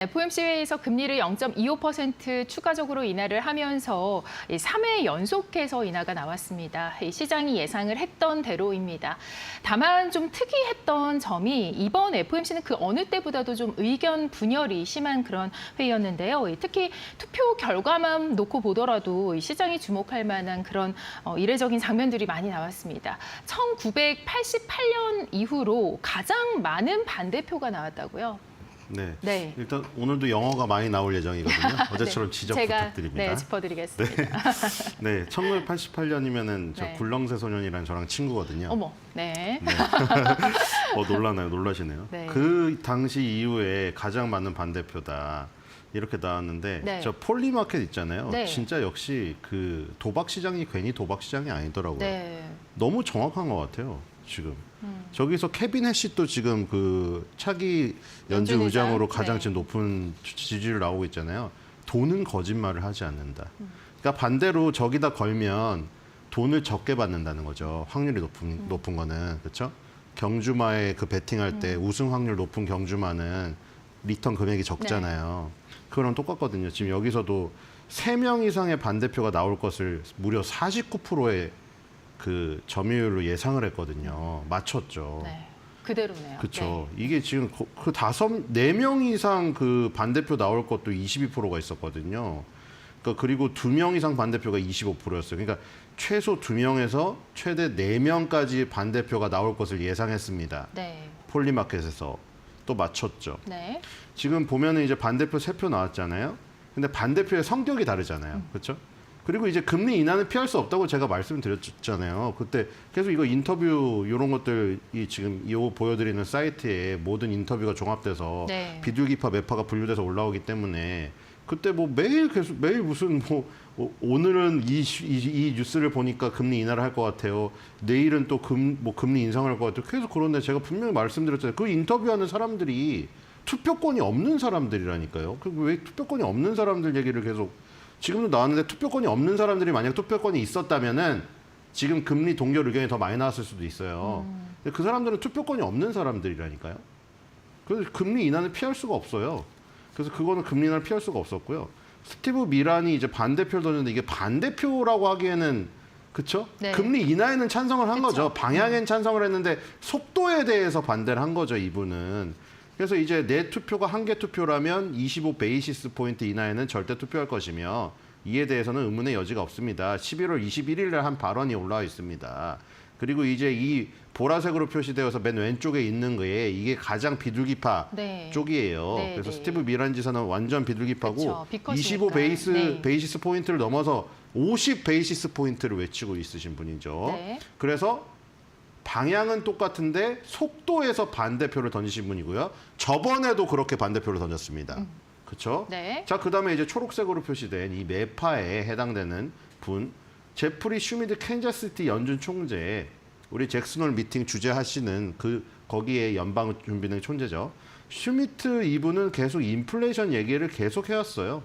FOMC 회의에서 금리를 0.25% 추가적으로 인하를 하면서 3회 연속해서 인하가 나왔습니다. 시장이 예상을 했던 대로입니다. 다만 좀 특이했던 점이 이번 FOMC는 그 어느 때보다도 좀 의견 분열이 심한 그런 회의였는데요. 특히 투표 결과만 놓고 보더라도 시장이 주목할 만한 그런 이례적인 장면들이 많이 나왔습니다. 1988년 이후로 가장 많은 반대표가 나왔다고요. 네. 일단 오늘도 영어가 많이 나올 예정이거든요. 어제처럼 네. 지적 제가, 부탁드립니다. 네, 짚어드리겠습니다. 네, 1988년이면은 저 네. 굴렁쇠 소년이랑 저랑 친구거든요. 어머, 네. 놀라시네요. 네. 그 당시 이후에 가장 많은 반대표다. 이렇게 나왔는데 네. 저 폴리마켓 있잖아요. 네. 진짜 역시 그 도박 시장이 괜히 도박 시장이 아니더라고요. 네. 너무 정확한 것 같아요. 지금 저기서 케빈 해시도 지금 그 차기 연주 연준이자, 의장으로 가장 네. 지금 높은 지지율 나오고 있잖아요. 돈은 거짓말을 하지 않는다. 그러니까 반대로 저기다 걸면 돈을 적게 받는다는 거죠. 확률이 높은 거는 그렇죠. 경주마에 그 베팅할 때 우승 확률 높은 경주마는 리턴 금액이 적잖아요. 그거랑 똑같거든요. 지금 여기서도 3명 이상의 반대표가 나올 것을 무려 49%의 그 점유율로 예상을 했거든요. 맞췄죠. 네. 그대로네요. 그렇죠. 이게 지금 그 4명 이상 그 반대표 나올 것도 22%가 있었거든요. 그러니까 그리고 2명 이상 반대표가 25%였어요. 그러니까 최소 2명에서 최대 4명까지 반대표가 나올 것을 예상했습니다. 네. 폴리마켓에서 또 맞췄죠. 네. 지금 보면은 이제 반대표 3표 나왔잖아요. 근데 반대표의 성격이 다르잖아요. 그렇죠? 그리고 이제 금리 인하는 피할 수 없다고 제가 말씀드렸잖아요. 그때 계속 이거 인터뷰 이런 것들이 지금 이거 보여드리는 사이트에 모든 인터뷰가 종합돼서 네. 비둘기파 매파가 분류돼서 올라오기 때문에 그때 뭐 매일 무슨 오늘은 이 뉴스를 보니까 금리 인하를 할 것 같아요. 내일은 또 금리 인상을 할 것 같아요. 계속 그런데 제가 분명히 말씀드렸잖아요. 그 인터뷰하는 사람들이 투표권이 없는 사람들이라니까요. 왜 투표권이 없는 사람들 얘기를 계속 지금도 나왔는데 투표권이 없는 사람들이 만약 투표권이 있었다면은 지금 금리 동결 의견이 더 많이 나왔을 수도 있어요. 근데 그 사람들은 투표권이 없는 사람들이라니까요. 그래서 금리 인하는 피할 수가 없어요. 그래서 그거는 금리 인하를 피할 수가 없었고요. 스티브 미란이 이제 반대표를 던졌는데 이게 반대표라고 하기에는 그렇죠? 네. 금리 인하에는 찬성을 한 그쵸. 거죠. 방향엔 찬성을 했는데 속도에 대해서 반대를 한 거죠, 이분은. 그래서 이제 내 투표가 한 개 투표라면 25 베이시스 포인트 이하에는 절대 투표할 것이며 이에 대해서는 의문의 여지가 없습니다. 11월 21일에 한 발언이 올라와 있습니다. 그리고 이제 이 보라색으로 표시되어서 맨 왼쪽에 있는 거에 이게 가장 비둘기파 네. 쪽이에요. 네, 그래서 네. 스티브 미란 지사는 완전 비둘기파고 그쵸, 비컷이니까. 25 네. 베이시스 포인트를 넘어서 50 베이시스 포인트를 외치고 있으신 분이죠. 네. 그래서 방향은 똑같은데 속도에서 반대표를 던지신 분이고요. 저번에도 그렇게 반대표를 던졌습니다. 그렇죠? 네. 자, 그다음에 이제 초록색으로 표시된 이 매파에 해당되는 분, 제프리 슈미드 캔자스시티 연준 총재, 우리 잭슨홀 미팅 주재하시는 거기에 연방준비은행 총재죠. 슈미트 이분은 계속 인플레이션 얘기를 계속 해왔어요.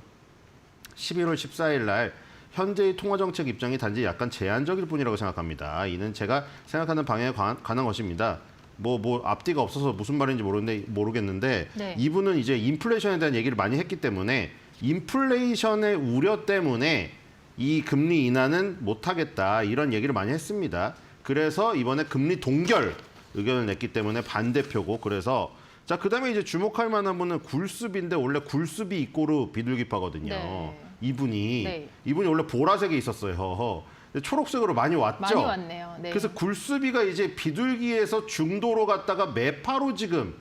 11월 14일 날 현재의 통화정책 입장이 단지 약간 제한적일 뿐이라고 생각합니다. 이는 제가 생각하는 방향에 관한 것입니다. 뭐 앞뒤가 없어서 무슨 말인지 모르겠는데 네. 이분은 이제 인플레이션에 대한 얘기를 많이 했기 때문에 인플레이션의 우려 때문에 이 금리 인하는 못하겠다 이런 얘기를 많이 했습니다. 그래서 이번에 금리 동결 의견을 냈기 때문에 반대표고 그래서 자 그다음에 이제 주목할 만한 분은 굴습인데 원래 굴습이 이꼬르 비둘기파거든요. 네. 이분이 원래 보라색에 있었어요. 초록색으로 많이 왔죠. 많이 왔네요. 네. 그래서 굴수비가 이제 비둘기에서 중도로 갔다가 매파로 지금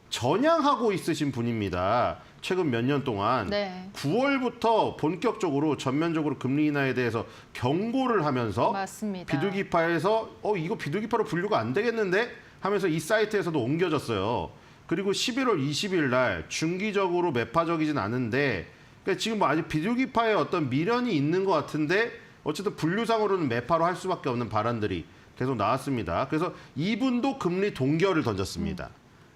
전향하고 있으신 분입니다. 최근 몇 년 동안 네. 9월부터 본격적으로 전면적으로 금리 인하에 대해서 경고를 하면서 맞습니다. 비둘기파에서 이거 비둘기파로 분류가 안 되겠는데 하면서 이 사이트에서도 옮겨졌어요. 그리고 11월 20일 날 중기적으로 매파적이진 않은데 그러니까 지금 뭐 아직 비둘기파에 어떤 미련이 있는 것 같은데 어쨌든 분류상으로는 매파로 할 수밖에 없는 발언들이 계속 나왔습니다. 그래서 이분도 금리 동결을 던졌습니다.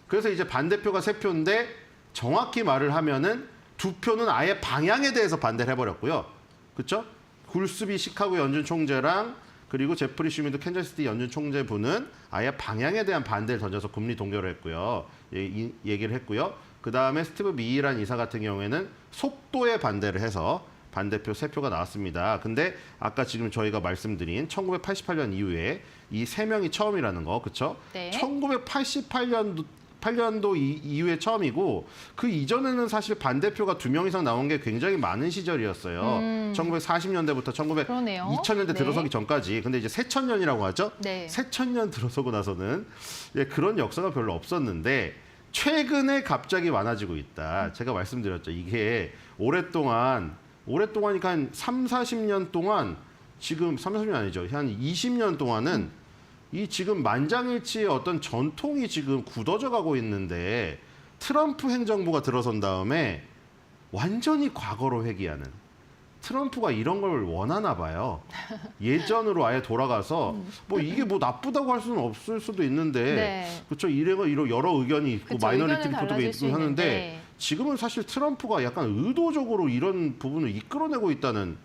그래서 이제 반대표가 3표인데 정확히 말을 하면은 2표는 아예 방향에 대해서 반대를 해버렸고요. 그렇죠? 굴스비 시카고 연준 총재랑 그리고 제프리 슈미드 캔자스시티 연준 총재분은 아예 방향에 대한 반대를 던져서 금리 동결을 했고요. 얘기를 했고요. 그다음에 스티브 미이란 이사 같은 경우에는 속도에 반대를 해서 반대표 3표가 나왔습니다. 근데 아까 지금 저희가 말씀드린 1988년 이후에 이 3명이 처음이라는 거, 그렇죠? 네. 1988년도 이후에 처음이고 그 이전에는 사실 반대표가 2명 이상 나온 게 굉장히 많은 시절이었어요. 1940년대부터 그러네요. 2000년대 네. 들어서기 전까지. 근데 이제 새천년이라고 하죠. 네. 새천년 들어서고 나서는 그런 역사가 별로 없었는데 최근에 갑자기 많아지고 있다. 제가 말씀드렸죠. 이게 오랫동안이니까 한 3, 40년 동안 지금 3, 40년 아니죠. 한 20년 동안은 이 지금 만장일치의 어떤 전통이 지금 굳어져 가고 있는데 트럼프 행정부가 들어선 다음에 완전히 과거로 회귀하는 트럼프가 이런 걸 원하나 봐요. 예전으로 아예 돌아가서 뭐 이게 뭐 나쁘다고 할 수는 없을 수도 있는데 네. 그렇죠. 이런 여러 의견이 있고 그쵸, 마이너리티 의견은 리포트가 달라질 수 있고 하는데 있는데. 지금은 사실 트럼프가 약간 의도적으로 이런 부분을 이끌어내고 있다는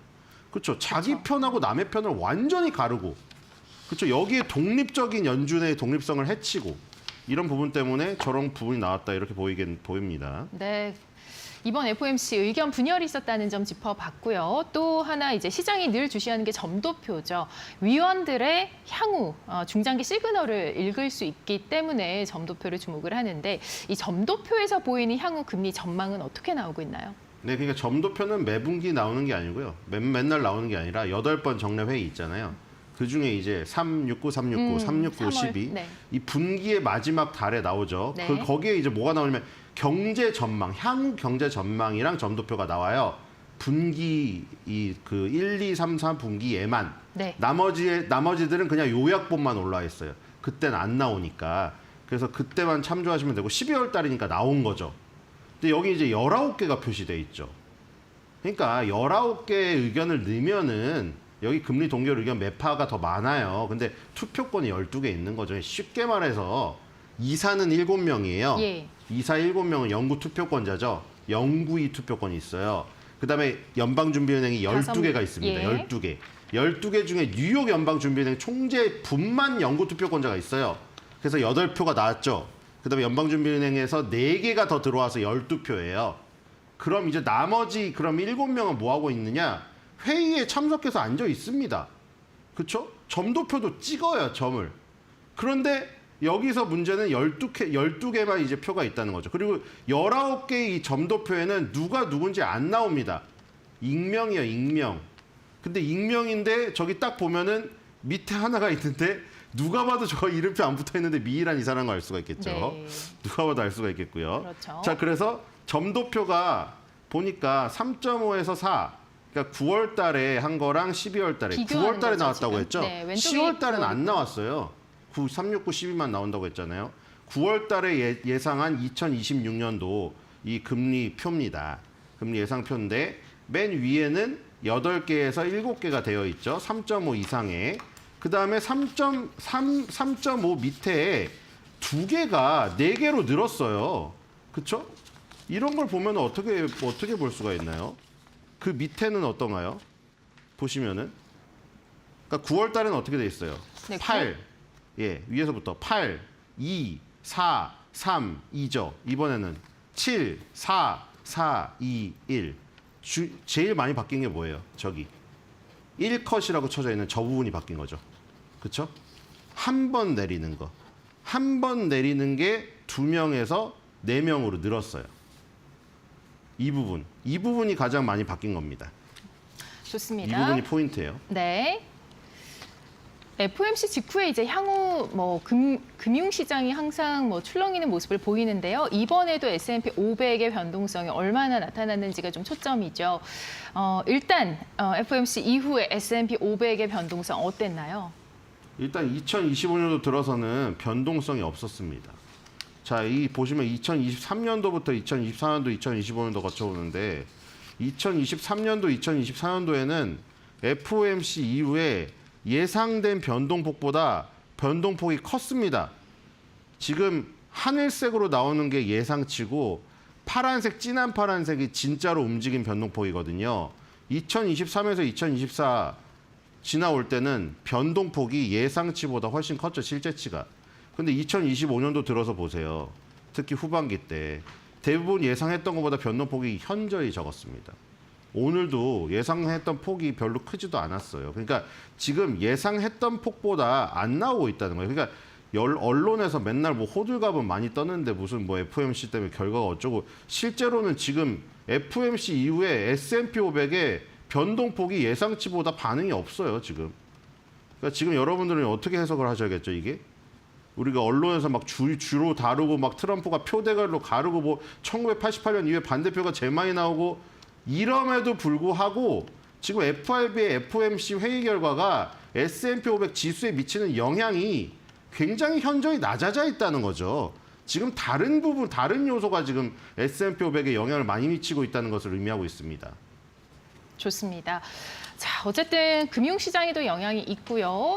그렇죠. 자기 편하고 남의 편을 완전히 가르고 그렇죠. 여기에 독립적인 연준의 독립성을 해치고 이런 부분 때문에 저런 부분이 나왔다 이렇게 보입니다. 네. 이번 FOMC 의견 분열이 있었다는 점 짚어봤고요. 또 하나 이제 시장이 늘 주시하는 게 점도표죠. 위원들의 향후 중장기 시그널을 읽을 수 있기 때문에 점도표를 주목을 하는데 이 점도표에서 보이는 향후 금리 전망은 어떻게 나오고 있나요? 네, 그러니까 점도표는 매분기 나오는 게 아니고요. 맨날 나오는 게 아니라 8번 정례 회의 있잖아요. 그 중에 이제 369, 369, 369, 12. 네. 이 분기의 마지막 달에 나오죠. 네. 거기에 이제 뭐가 나오냐면 경제 전망, 향후 경제 전망이랑 점도표가 나와요. 분기 그 1, 2, 3, 4 분기에만. 네. 나머지들은 그냥 요약본만 올라와 있어요. 그때는 안 나오니까. 그래서 그때만 참조하시면 되고 12월 달이니까 나온 거죠. 근데 여기 이제 19개가 표시돼 있죠. 그러니까 19개의 의견을 넣으면은 여기 금리 동결 의견 매파가 더 많아요. 근데 투표권이 12개 있는 거죠. 쉽게 말해서 이사는 7명이에요. 예. 이사 7명은 영구 투표권자죠. 영구히 투표권이 있어요. 그다음에 연방준비은행이 12개가 있습니다. 예. 12개. 12개 중에 뉴욕 연방준비은행 총재 분만 영구 투표권자가 있어요. 그래서 8표가 나왔죠. 그다음에 연방준비은행에서 4개가 더 들어와서 12표예요. 그럼 이제 나머지 그럼 7명은 뭐 하고 있느냐? 회의에 참석해서 앉아 있습니다. 그렇죠? 점도표도 찍어요, 점을. 그런데 여기서 문제는 12개만 이제 표가 있다는 거죠. 그리고 19개의 이 점도표에는 누가 누군지 안 나옵니다. 익명이에요, 익명. 근데 익명인데 저기 딱 보면은 밑에 하나가 있는데 누가 봐도 저 이름표 안 붙어 있는데 미이란 이사라는 걸 알 수가 있겠죠. 네. 누가 봐도 알 수가 있겠고요. 그렇죠. 자, 그래서 점도표가 보니까 3.5에서 4. 그러니까 9월 달에 한 거랑 12월 달에. 비교하는 9월 달에 거죠, 나왔다고 지금. 했죠. 네, 왼쪽이 10월 달에는 안 9월. 나왔어요. 369, 12만 나온다고 했잖아요. 9월 달에 예상한 2026년도 이 금리 표입니다. 금리 예상표인데 맨 위에는 8개에서 7개가 되어 있죠. 3.5 이상에. 그다음에 3.5 밑에 2개가 4개로 늘었어요. 그렇죠? 이런 걸 보면 어떻게 볼 수가 있나요? 그 밑에는 어떤가요? 보시면은 그러니까 9월 달에는 어떻게 돼 있어요? 네, 8. 예, 위에서부터 8, 2, 4, 3, 2죠. 이번에는 7, 4, 4, 2, 1. 제일 많이 바뀐 게 뭐예요? 저기 1컷이라고 쳐져 있는 저 부분이 바뀐 거죠. 그렇죠? 한 번 내리는 거. 한 번 내리는 게 2명에서 4명으로 늘었어요. 이 부분이 가장 많이 바뀐 겁니다. 좋습니다. 이 부분이 포인트예요. 네. FOMC 직후에 이제 향후 뭐 금융 시장이 항상 뭐 출렁이는 모습을 보이는데요. 이번에도 S&P 500의 변동성이 얼마나 나타났는지가 좀 초점이죠. 일단 FOMC 이후에 S&P 500의 변동성 어땠나요? 일단 2025년도 들어서는 변동성이 없었습니다. 자, 이 보시면 2023년도부터 2024년도, 2025년도 거쳐오는데 2023년도, 2024년도에는 FOMC 이후에 예상된 변동폭보다 변동폭이 컸습니다. 지금 하늘색으로 나오는 게 예상치고 파란색, 진한 파란색이 진짜로 움직인 변동폭이거든요. 2023에서 2024 지나올 때는 변동폭이 예상치보다 훨씬 컸죠, 실제치가. 근데 2025년도 들어서 보세요. 특히 후반기 때 대부분 예상했던 것보다 변동폭이 현저히 적었습니다. 오늘도 예상했던 폭이 별로 크지도 않았어요. 그러니까 지금 예상했던 폭보다 안 나오고 있다는 거예요. 그러니까 언론에서 맨날 뭐 호들갑은 많이 떴는데 무슨 뭐 FOMC 때문에 결과가 어쩌고, 실제로는 지금 FOMC 이후에 S&P 500의 변동폭이 예상치보다 반응이 없어요, 지금. 그러니까 지금 여러분들은 어떻게 해석을 하셔야겠죠, 이게? 우리가 언론에서 막 주로 다루고 막 트럼프가 표대결로 가르고 뭐 1988년 이후에 반대표가 제일 많이 나오고 이럼에도 불구하고 지금 FRB의 FOMC 회의 결과가 S&P 500 지수에 미치는 영향이 굉장히 현저히 낮아져 있다는 거죠. 지금 다른 부분, 다른 요소가 지금 S&P 500에 영향을 많이 미치고 있다는 것을 의미하고 있습니다. 좋습니다. 자, 어쨌든 금융시장에도 영향이 있고요.